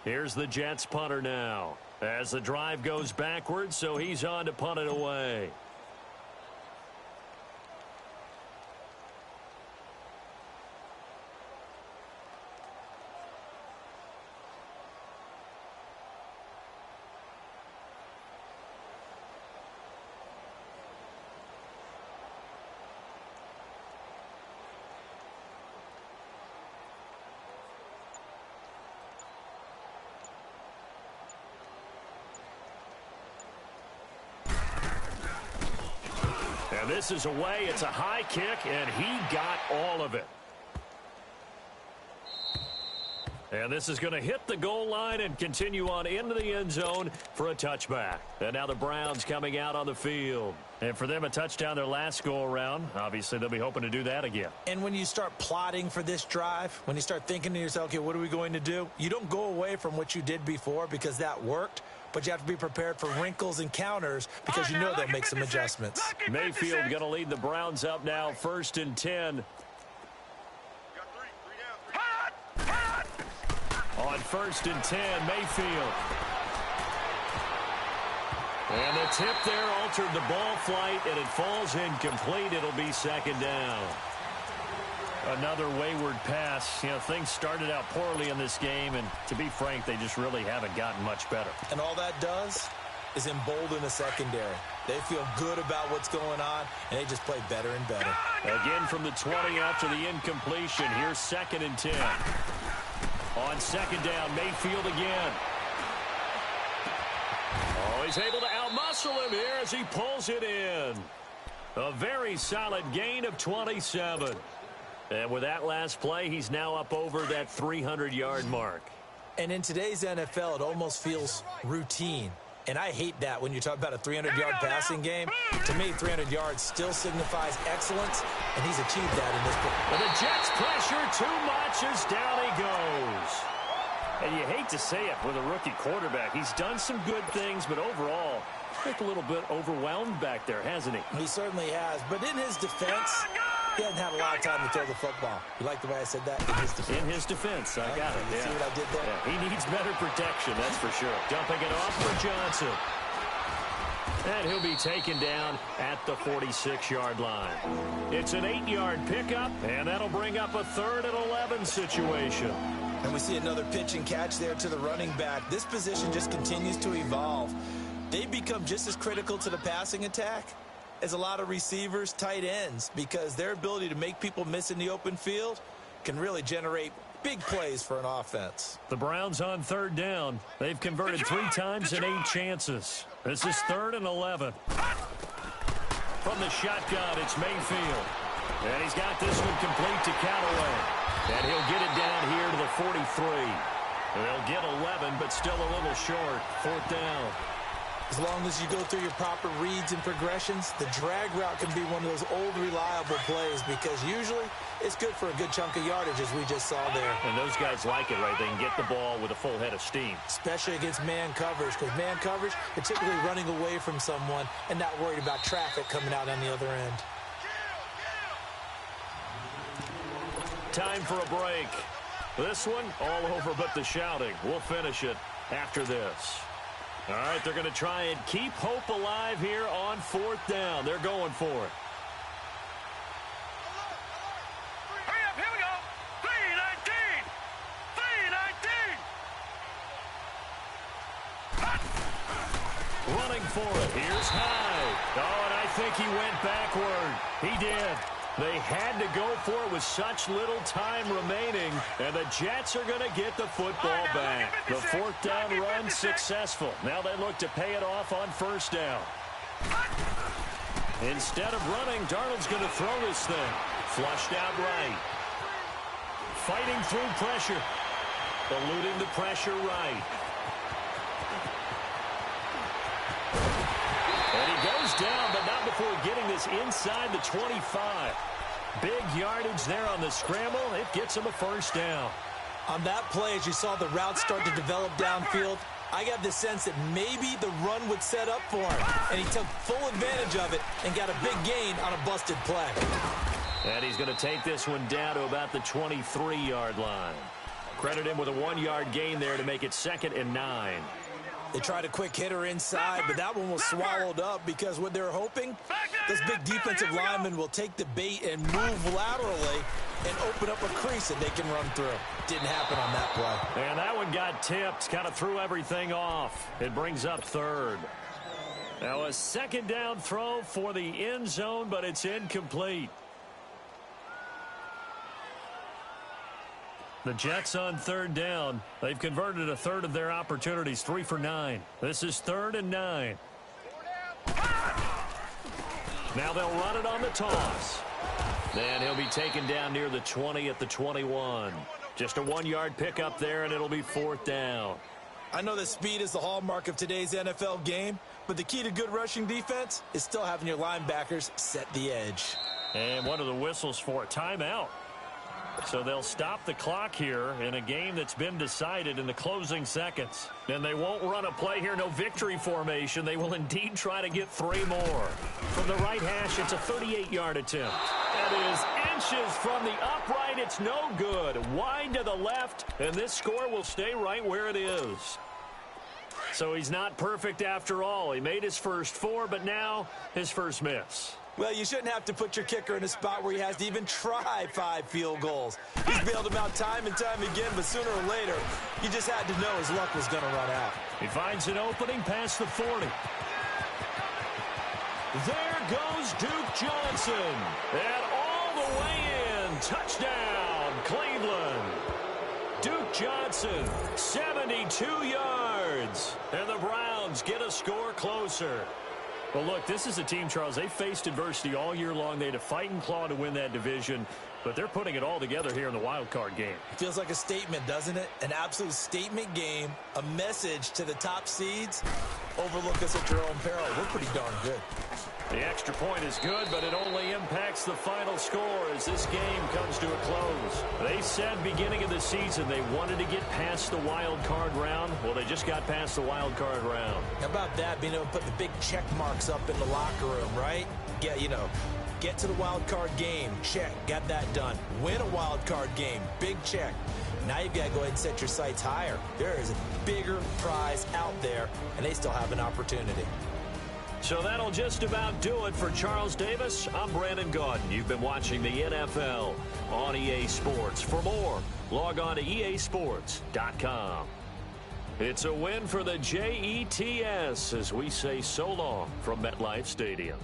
Here's the Jets punter now. As the drive goes backwards, so he's on to punt it away. And this is away. It's a high kick, and he got all of it. And this is going to hit the goal line and continue on into the end zone for a touchback. And now the Browns coming out on the field. And for them, a touchdown their last go-around. Obviously, they'll be hoping to do that again. And when you start plotting for this drive, when you start thinking to yourself, okay, what are we going to do? You don't go away from what you did before because that worked. But you have to be prepared for wrinkles and counters because you know they'll make some adjustments. Mayfield going to lead the Browns up now, 1st and 10. On 1st and 10, Mayfield. And the tip there altered the ball flight, and it falls incomplete. It'll be 2nd down. Another wayward pass. You know, things started out poorly in this game, and to be frank, they just really haven't gotten much better. And all that does is embolden the secondary. They feel good about what's going on, and they just play better and better. Again from the 20 after the incompletion. Here's 2nd and 10. On 2nd down, Mayfield again. Oh, he's able to outmuscle him here as he pulls it in. A very solid gain of 27. And with that last play, he's now up over that 300-yard mark. And in today's NFL, it almost feels routine. And I hate that when you talk about a 300-yard passing game. To me, 300 yards still signifies excellence, and he's achieved that in this play. But the Jets pressure too much as down he goes. And you hate to say it with a rookie quarterback. He's done some good things, but overall, I think a little bit overwhelmed back there, hasn't he? He certainly has. But in his defense, he hasn't had a lot of time to throw the football. You like the way I said that? In his defense. In his defense, I got it. You see what I did there? Yeah, he needs better protection, that's for sure. Dumping it off for Johnson. And he'll be taken down at the 46-yard line. It's an 8-yard pickup, and that'll bring up a 3rd and 11 situation. And we see another pitch and catch there to the running back. This position just continues to evolve. They become just as critical to the passing attack as a lot of receivers, tight ends, because their ability to make people miss in the open field can really generate big plays for an offense. The Browns on 3rd down. They've converted 3 times in 8 chances. This is 3rd and 11. From the shotgun, it's Mayfield. And he's got this one complete to Callaway. And he'll get it down here to the 43. They'll get 11, but still a little short. 4th down. As long as you go through your proper reads and progressions, the drag route can be one of those old reliable plays because usually it's good for a good chunk of yardage, as we just saw there. And those guys like it, right? They can get the ball with a full head of steam. Especially against man coverage, because man coverage, they're typically running away from someone and not worried about traffic coming out on the other end. Time for a break. This one, all over but the shouting. We'll finish it after this. All right, they're going to try and keep hope alive here on 4th down. They're going for it. Hurry up, here we go. 3-19. 3-19. Running for it. Here's Hyde. Oh, and I think he went backward. He did. They had to go for it with such little time remaining, and the Jets are going to get the football back. The 4th down run successful. Now they look to pay it off on 1st down. Instead of running, Darnold's going to throw this thing. Flushed out right. Fighting through pressure. Eluding the pressure right. And he goes down, but not before getting this inside the 25. Big yardage there on the scramble. It gets him a 1st down. On that play, as you saw the route start to develop downfield, I got the sense that maybe the run would set up for him. And he took full advantage of it and got a big gain on a busted play. And he's going to take this one down to about the 23-yard line. Credit him with a 1-yard gain there to make it 2nd and 9. They tried a quick hitter inside, but that one was swallowed up because what they're hoping, this big defensive lineman will take the bait and move laterally and open up a crease that they can run through. Didn't happen on that play. And that one got tipped, kind of threw everything off. It brings up 3rd. Now a 2nd down throw for the end zone, but it's incomplete. The Jets on 3rd down. They've converted a 1/3 of their opportunities, 3 for 9. This is 3rd and 9. Now they'll run it on the toss. And he'll be taken down near the 20 at the 21. Just a 1-yard pickup there, and it'll be 4th down. I know that speed is the hallmark of today's NFL game, but the key to good rushing defense is still having your linebackers set the edge. And one of the whistles for a timeout. So they'll stop the clock here in a game that's been decided in the closing seconds. And they won't run a play here, no victory formation. They will indeed try to get 3 more. From the right hash, it's a 38-yard attempt. That is inches from the upright. It's no good. Wide to the left, and this score will stay right where it is. So he's not perfect after all. He made his first 4, but now his first miss. Well, you shouldn't have to put your kicker in a spot where he has to even try 5 field goals. He's bailed them out time and time again, but sooner or later, you just had to know his luck was going to run out. He finds an opening past the 40. There goes Duke Johnson. And all the way in. Touchdown, Cleveland. Duke Johnson, 72 yards. And the Browns get a score closer. Well, look, this is a team, Charles, they faced adversity all year long. They had to fight and claw to win that division, but they're putting it all together here in the wild card game. Feels like a statement, doesn't it? An absolute statement game, a message to the top seeds. Overlook us at your own peril. We're pretty darn good. The extra point is good, but it only impacts the final score as this game comes to a close. They said beginning of the season they wanted to get past the wild card round. Well, they just got past the wild card round. How about that, being able to put the big check marks up in the locker room, right? Get to the wild card game, check, got that done. Win a wild card game, big check. Now you've got to go ahead and set your sights higher. There is a bigger prize out there, and they still have an opportunity. So that'll just about do it for Charles Davis. I'm Brandon Gaudin. You've been watching the NFL on EA Sports. For more, log on to easports.com. It's a win for the Jets as we say so long from MetLife Stadium.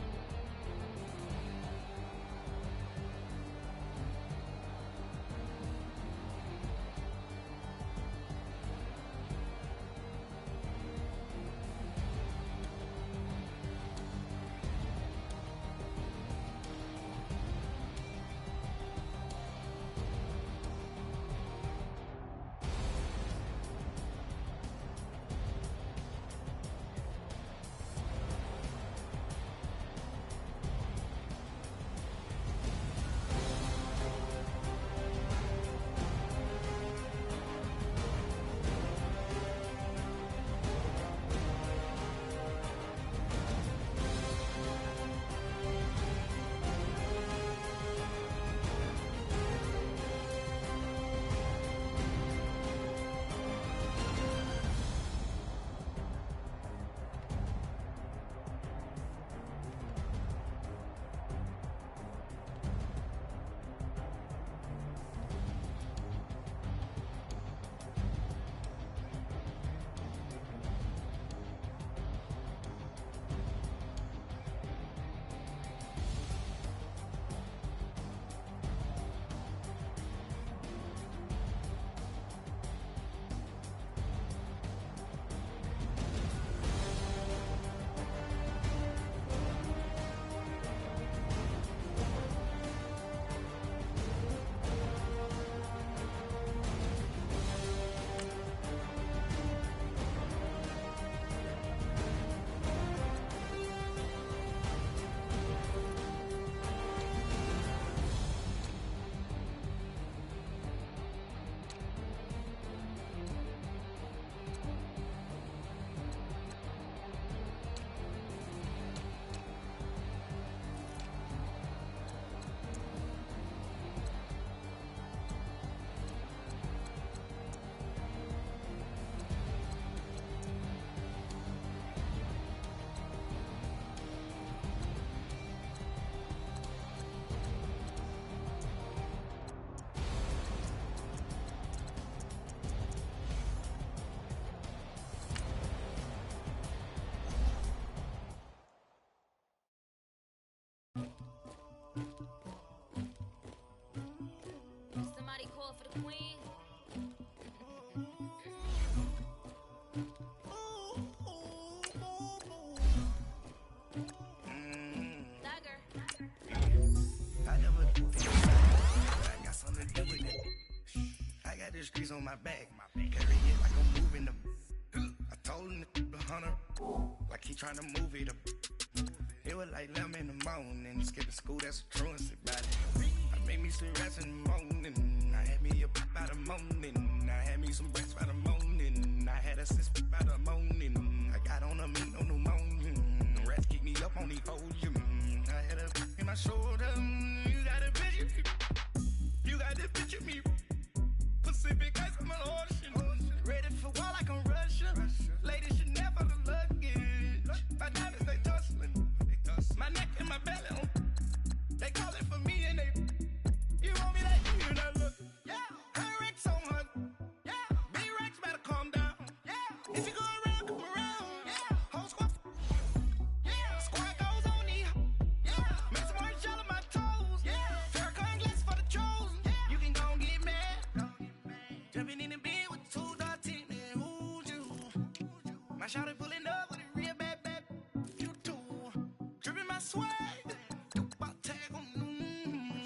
Somebody call for the queen. Thugger. grease on my back. Carry it like I'm moving them. I told him the hunter, like he trying to move it up. It was like 11 in the morning, skipping school, that's a truancy body. I made me sleep rest in the morning. I had me up by the morning. I had me some breaks by the morning. I had a sis by the morning. I got on a meat, no pneumonia. The rats keep me up on the podium. I had a in my shoulder. You got a picture me. You got this picture me. Pacific ice on my ocean. Ready for war like I'm Russia. Ladies should never the luggage. My diamonds, they tussling. My neck and my belly on. They call it for me and they. You want me that you not look. Yeah. Her Rex on her. Yeah. B-Rex better calm down. Yeah. If you go around, come around. Yeah. Whole squad. Yeah. Squad goes on me. Yeah. Make some orange gel on my toes. Yeah. Farrakhan glass for the chosen. Yeah. You can go and get mad. Jumping in the bed with 2 dots in it. Who's you? My shawty pulling up with a real bad. You too. Dripping my swag. You about tag on.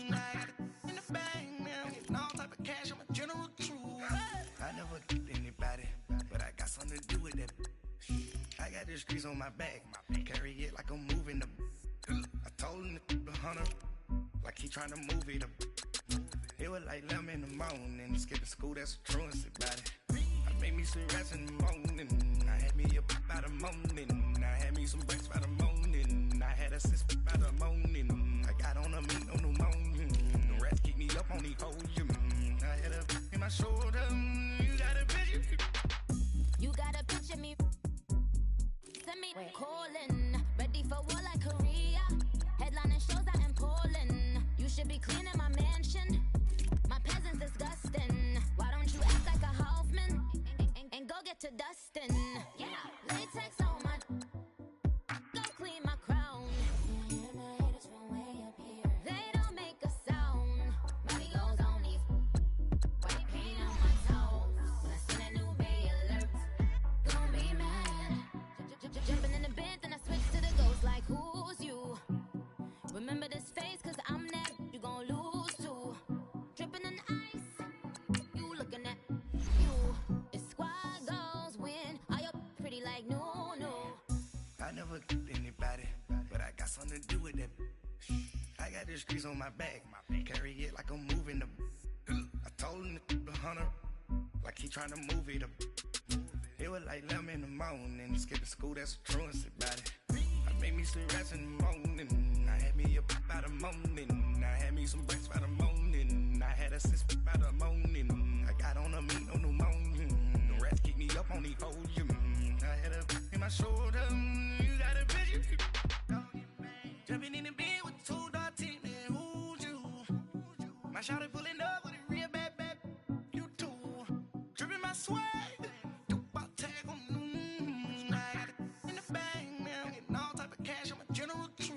I got it in the bag now. Getting all type of cash. I'm a general true. I never get anybody, but I got something to do with that. I got this grease on my back. Carry it like I'm moving them. I told him the hunter, like he trying to move it up. It was like 11 in the morning, skipping school, that's a truancy body. I made me sleep rest in the morning. I had me up by the morning. I had me some breaks by the morning. I had a sis by the morning. I got on a meat, no pneumonia. The rats keep me up on the podium. I had a in my shoulder. You got a picture. You got a picture me. Send me calling. Ready for war like Korea. Headlining shows out in Poland. You should be cleaning my mansion. My peasants disgusting. Why don't you act like a Hoffman and go get to dustin'? Yeah, latex on my. Go clean my crown. They don't make a sound. Money goes on these. White paint on my toes. When I see that new Bay alert, don't be mad. Jumping in the bed, then I switch to the ghost like who's you? Remember this face, cause I'm that you gon' lose too. Dripping in ice, you looking at you. It's squad goals win. Are you pretty like no? I never get anybody, but I got something to do with that. I got this grease on my back, carry it like I'm moving them. I told him the hunter, like he trying to move it up. It was like 11 in the morning, skipping school, that's a truancy body. I made me sleep rest in the morning. I had me up by the morning. I had me some breaks by the morning. I had a sis by the morning. I got on a meat, no pneumonia. The rats keep me up on the podium. I had a in my shoulder. You got a picture. Jumping in the bed with 2 dots in it. Who's you? My shawty pulling up with a real bad. You too. Dripping my swag. You about tag on. I got it in the bag now. Getting all type of cash. I'm a general true.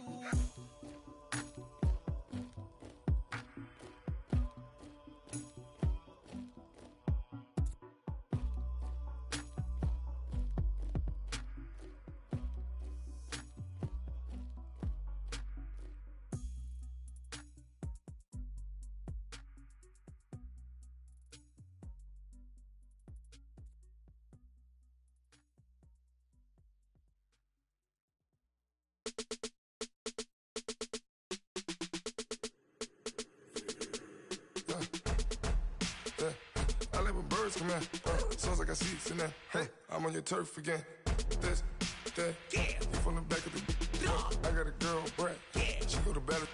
I let my birds come in. Sounds like I see seats in there. I'm on your turf again. This, that, you from the back of the. I got a girl, Brett. She go to battle.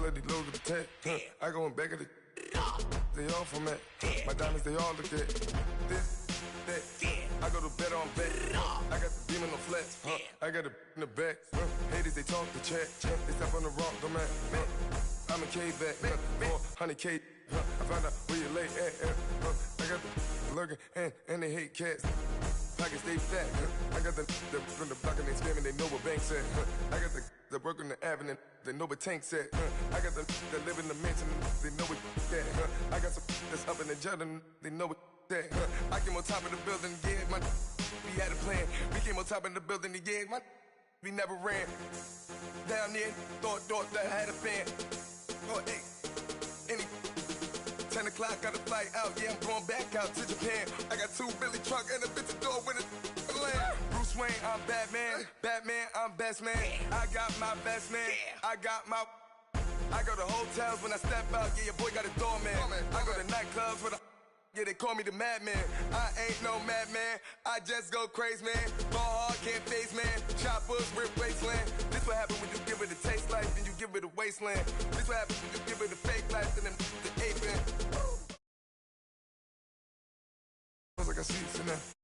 LED logo the tag. I go in back of the. They all from that. My diamonds, they all look at. This, that. I go to bed on bed. I got the demon on flats. I got it in the back. Haters, they talk the chat. They step on the rock, don't man. I'm a K-back. 400K. I found out where you lay at. I got the lurking and they hate cats. Pockets stay fat. I got the from the block and they scamming, they know what banks at. I got the work on the avenue, they know what tanks at. I got the that live in the mansion, they know what that. I got some that's up in the Jordan, they know what that. I came on top of the building, yeah, my we had a plan. We came on top of the building, yeah, my we never ran. Down there, thought that I had a fan. Oh, hey, any 10 o'clock. o'clock, got a flight out. Yeah, I'm going back out to Japan. I got 2 Billy truck and a bitch door with a land. Bruce Wayne, I'm Batman. Batman, I'm best man. I got my best man. I got my... I go to hotels when I step out. Yeah, your boy got a doorman. I go to nightclubs with a... Yeah, they call me the madman. I ain't no madman. I just go crazy, man. Ball hard, can't face, man. Choppers, rip wasteland. This what happens when you give it a taste life, then you give it a wasteland. This what happens when you give it a fake life, and then the ape in. Sounds like I see it in there.